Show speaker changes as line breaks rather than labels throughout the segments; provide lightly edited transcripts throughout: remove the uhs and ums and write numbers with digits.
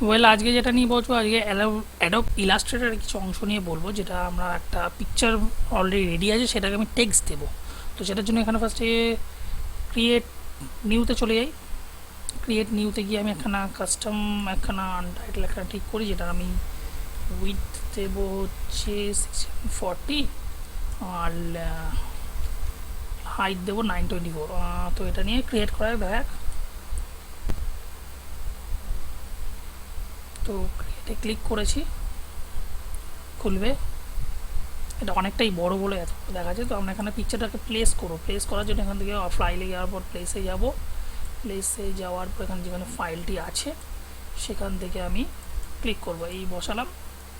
Well আজকে যেটা নিয়ে বলবো, আজকে অ্যাডোব ইলাস্ট্রেটরের কিছু অংশ নিয়ে বলবো, যেটা আমরা একটা পিকচার অলরেডি রেডি আছে, সেটাকে আমি টেক্সট দেবো। তো সেটার জন্য এখানে ফার্স্টে ক্রিয়েট নিউতে চলে যাই। ক্রিয়েট নিউতে গিয়ে আমি একখানা কাস্টম একখানা আনটাইটেল একটা ঠিক করি, যেটা আমি উইথ দেবো হচ্ছে 640 আর হাইট দেবো 924। তো এটা নিয়ে ক্রিয়েট করা দেখ। তো ক্রিয়েটে ক্লিক করেছি, খুলবে। এটা অনেকটাই বড় বলে এত দেখা যায়। তো আমরা এখানে পিকচারটাকে প্লেস করবো। প্লেস করার জন্য এখান থেকে ফাইলে যাওয়ার পর প্লেসে যাব। প্লেসে যাওয়ার পর এখানে যেখানে ফাইলটি আছে সেখান থেকে আমি ক্লিক করব, এই বসালাম।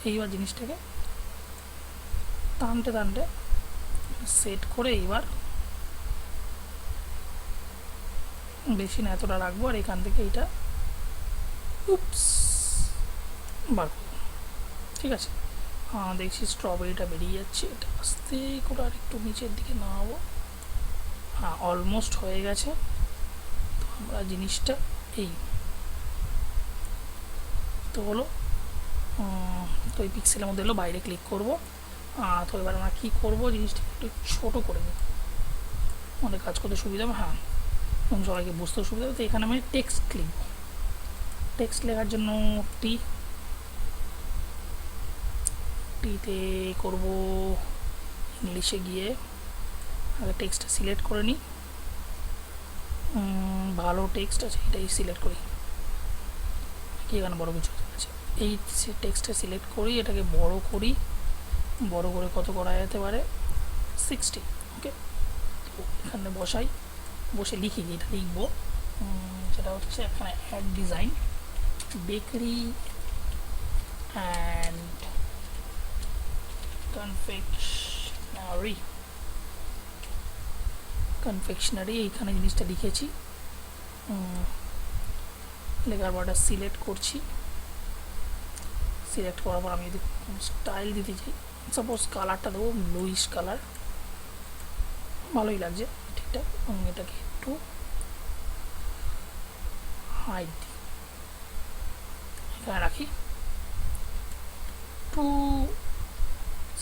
এইবার জিনিসটাকে টানতে টানতে সেট করে এইবার বেশি না এতটা রাখবো, আর এখান থেকে এইটা উপস বার করবো। ঠিক আছে, দেখছি স্ট্রবেরিটা বেরিয়ে যাচ্ছে। এটা আস্তে করে আর একটু নিচের দিকে নামাবো। হ্যাঁ, অলমোস্ট হয়ে গেছে। তো আমরা জিনিসটা এই তো হলো। তো এই পিক্সেলের মধ্যে এলো, বাইরে ক্লিক করব। তো এবার আমরা কী করবো, জিনিসটা একটু ছোটো করে নিই, আমাদের কাজ করতে সুবিধা হবে। হ্যাঁ, এবং সবাইকে বুঝতেও সুবিধা হবে। তো এখানে আমি টেক্সট লিখব। টেক্সট লেখার জন্য টিতে করব ইংলিশে গিয়ে আগে টেক্সটটা সিলেক্ট করে নিই। ভালো টেক্সট আছে এটাই সিলেক্ট করি, কি এখানে বড় কিছু আছে। এই টেক্সটটা সিলেক্ট করি, এটাকে বড় করি। বড় করে কত করা যেতে পারে, 60। ওকে, তো এখানে বসাই, বসে লিখি যেটা লিখবো, যেটা হচ্ছে এখানে add design bakery and confectionery এইখানে জিনিসটা লিখেছি। লেখার পরটা সিলেক্ট করছি। সিলেক্ট করার পর আমি যদি স্টাইল দিতে চাই, সাপোজ কালারটা দেবো ব্লুইশ কালার, ভালোই লাগছে ঠিকঠাক। এবং এটাকে একটু হাইট দিই, এখানে রাখি। একটু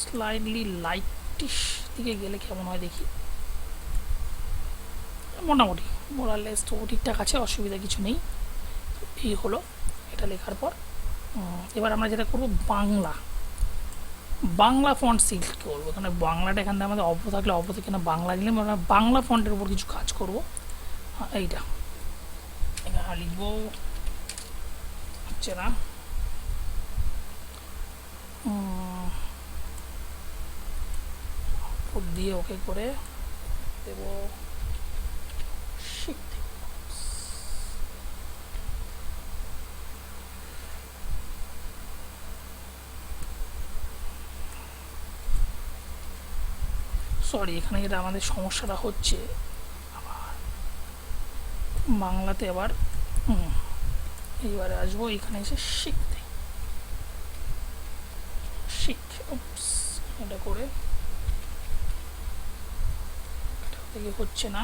স্লাইডলি লাইটিশ দিকে গেলে কেমন হয় দেখি। মোটামুটি মোরালেস তো ঠিকঠাক আছে, অসুবিধা কিছু নেই। এই হলো এটা লেখার পর। এবার আমরা যেটা করব, বাংলা ফন্ট সিলেক্ট করবো। এখানে বাংলাটা এখান থেকে আমাদের অপ থাকলে অপ থেকে না বাংলা দিলে আমরা বাংলা ফন্টের উপর কিছু কাজ করব। এইটা এখানে লিখবো হচ্ছে না, দিয়ে ওকে করে দেব শিখতে। সরি, এখানে যেটা আমাদের সমস্যাটা হচ্ছে, আবার বাংলাতে আবার এইবারে আসবো, এখানে এসে শিখতে এটা করে এটা থেকে হচ্ছে না।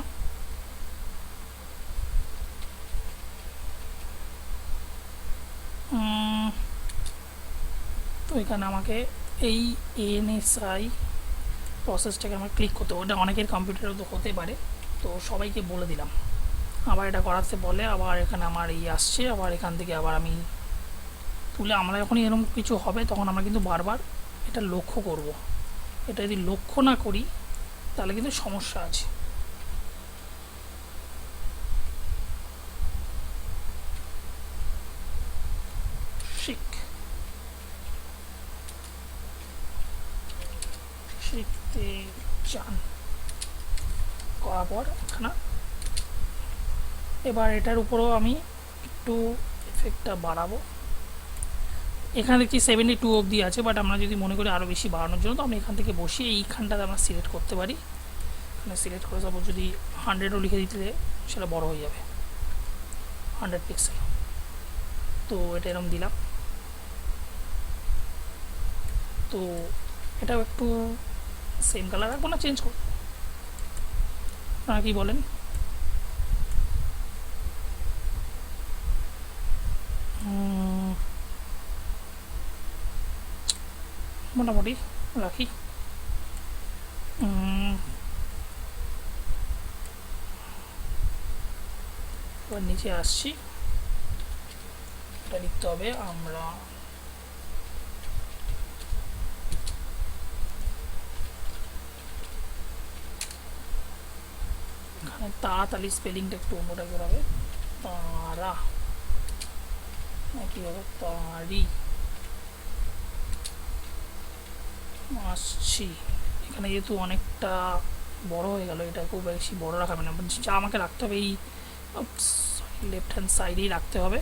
তো এখানে আমাকে এই এনএসআই প্রসেসটাকে আমার ক্লিক করতে হবে। ওটা অনেকের কম্পিউটারে তো হতে পারে, তো সবাইকে বলে দিলাম। আবার এটা করাতে বলে, আবার এখানে আমার এই আসছে, আবার এখান থেকে আবার আমি তুলে, আমরা যখনই এরকম কিছু হবে তখন আমরা কিন্তু বারবার এটা লক্ষ্য করব। এটা যদি লক্ষ্য না করি তাহলে কিন্তু সমস্যা আছে। শিখতে চান করার পর এখানে এবার এটার উপরও আমি একটু এফেক্টটা বাড়াবো। এখানে দেখছি 72 অবধি আছে, বাট আমরা যদি মনে করি আরও বেশি বাড়ানোর জন্য, তো আমরা এখান থেকে বসিয়ে এইখানটাতে আমরা সিলেক্ট করতে পারি। এখানে সিলেক্ট করে সাপোজ যদি 100ও লিখে দিতে সেটা বড় হয়ে যাবে, 100 পিক্সেল। তো এটা এরকম দিলাম। তো এটাও একটু সেম কালার রাখবো না, চেঞ্জ করবো, আপনারা কি বলেন? মোটামুটি রাখি। এবার নিচে আসছি, এটা লিখতে হবে আমরা এখানে তাড়াতাড়ি স্পেলিংটা একটু অন্য টাইপের হবে, তারা নাকি হবে তারি আসছি। এখানে যেহেতু অনেকটা বড় হয়ে গেল, এটা খুব বেশি বড় রাখা না, যা আমাকে রাখতে হবে এই লেফট হ্যান্ড সাইডেই রাখতে হবে।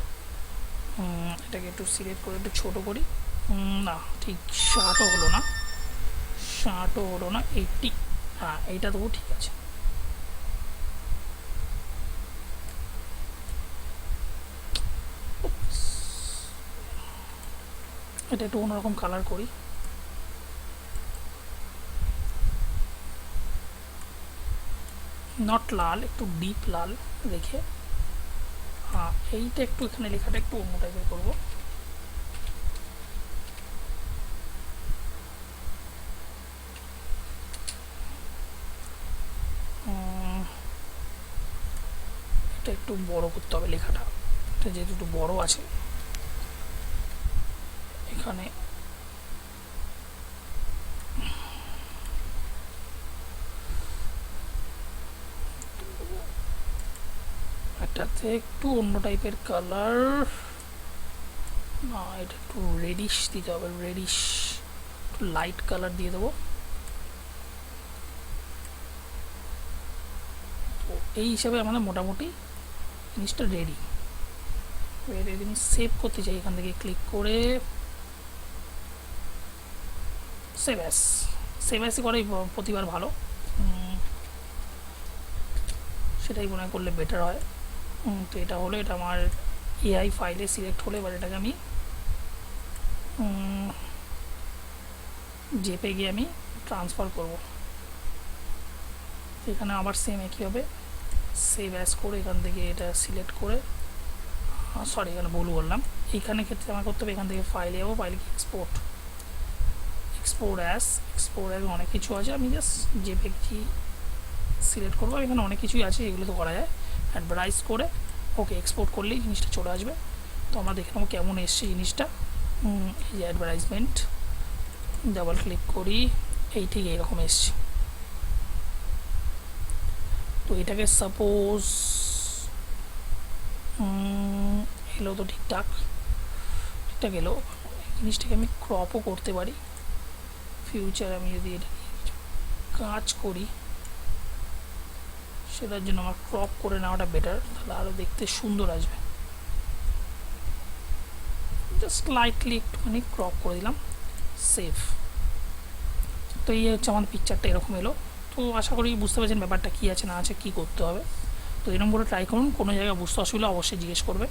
এটাকে একটু সিলেক্ট করে একটু ছোটো করি। না ঠিক 60ও হলো না, 60ও হলো না, 80, হ্যাঁ এইটা তবু ঠিক আছে। এটা একটু অন্যরকম কালার করি, নট লাল, একটু ডিপ লাল রেখে। হ্যাঁ এইটা একটু এখানে লেখাটা একটু অন্য টাইপের করবো। এটা একটু বড় করতে হবে লেখাটা, এটা যেহেতু একটু বড় আছে এখানে। এটাতে একটু অন্য টাইপের কালার, না এটা একটু রেডিশ দিতে হবে, রেডিশ একটু লাইট কালার দিয়ে দেবো। তো এই হিসাবে আমাদের মোটামুটি জিনিসটা রেডি। এবার আমি সেভ করতে চাই, এখান থেকে ক্লিক করে সেভ অ্যাস, সেভ অ্যাসই করাই প্রতিবার ভালো, সেটাই মনে করলে বেটার হয়। তো এটা হলো, এটা আমার এআই ফাইলে সিলেক্ট হলো। এবার এটাকে আমি জেপেগে আমি ট্রান্সফার করব। এখানে আবার সেম একই হবে, সেভ অ্যাস করে এখান থেকে এটা সিলেক্ট করে, সরি এখানে ভুল বললাম, এইখানে ক্ষেত্রে আমার করতে হবে এখান থেকে ফাইলে যাবো, ফাইলে এক্সপোর্ট, এক্সপোর্ট অ্যাস অনেক কিছু আছে, আমি জাস্ট জেপেগজি সিলেক্ট করবো। এখানে অনেক কিছুই আছে, এগুলো তো করা যায়। অ্যাডভার্টাইজ করে ওকে এক্সপোর্ট করলেই জিনিসটা চলে আসবে। তো আমরা দেখে নেবো কেমন এসছে জিনিসটা। এই যে অ্যাডভার্টাইজমেন্ট, ডাবল ক্লিক করি, এই ঠিক এইরকম এসছে। তো এটাকে সাপোজ এলো তো ঠিকঠাক এলো, জিনিসটাকে আমি ক্রপও করতে পারি। ফিউচার আমি যদি এটা কাজ করি, সেটার জন্য আমার ক্রপ করে নেওয়াটা বেটার, তাহলে আরও দেখতে সুন্দর আসবে। জাস্ট স্লাইটলি একটুখানি ক্রপ করে দিলাম, সেভ। তো এই হচ্ছে আমার পিকচারটা এরকম এলো। তো আশা করি বুঝতে পারছেন ব্যাপারটা কী আছে না আছে, কী করতে হবে। তো এরকম করে ট্রাই করুন, কোনো জায়গায় বুঝতে অসুবিধা অবশ্যই জিজ্ঞেস করবে।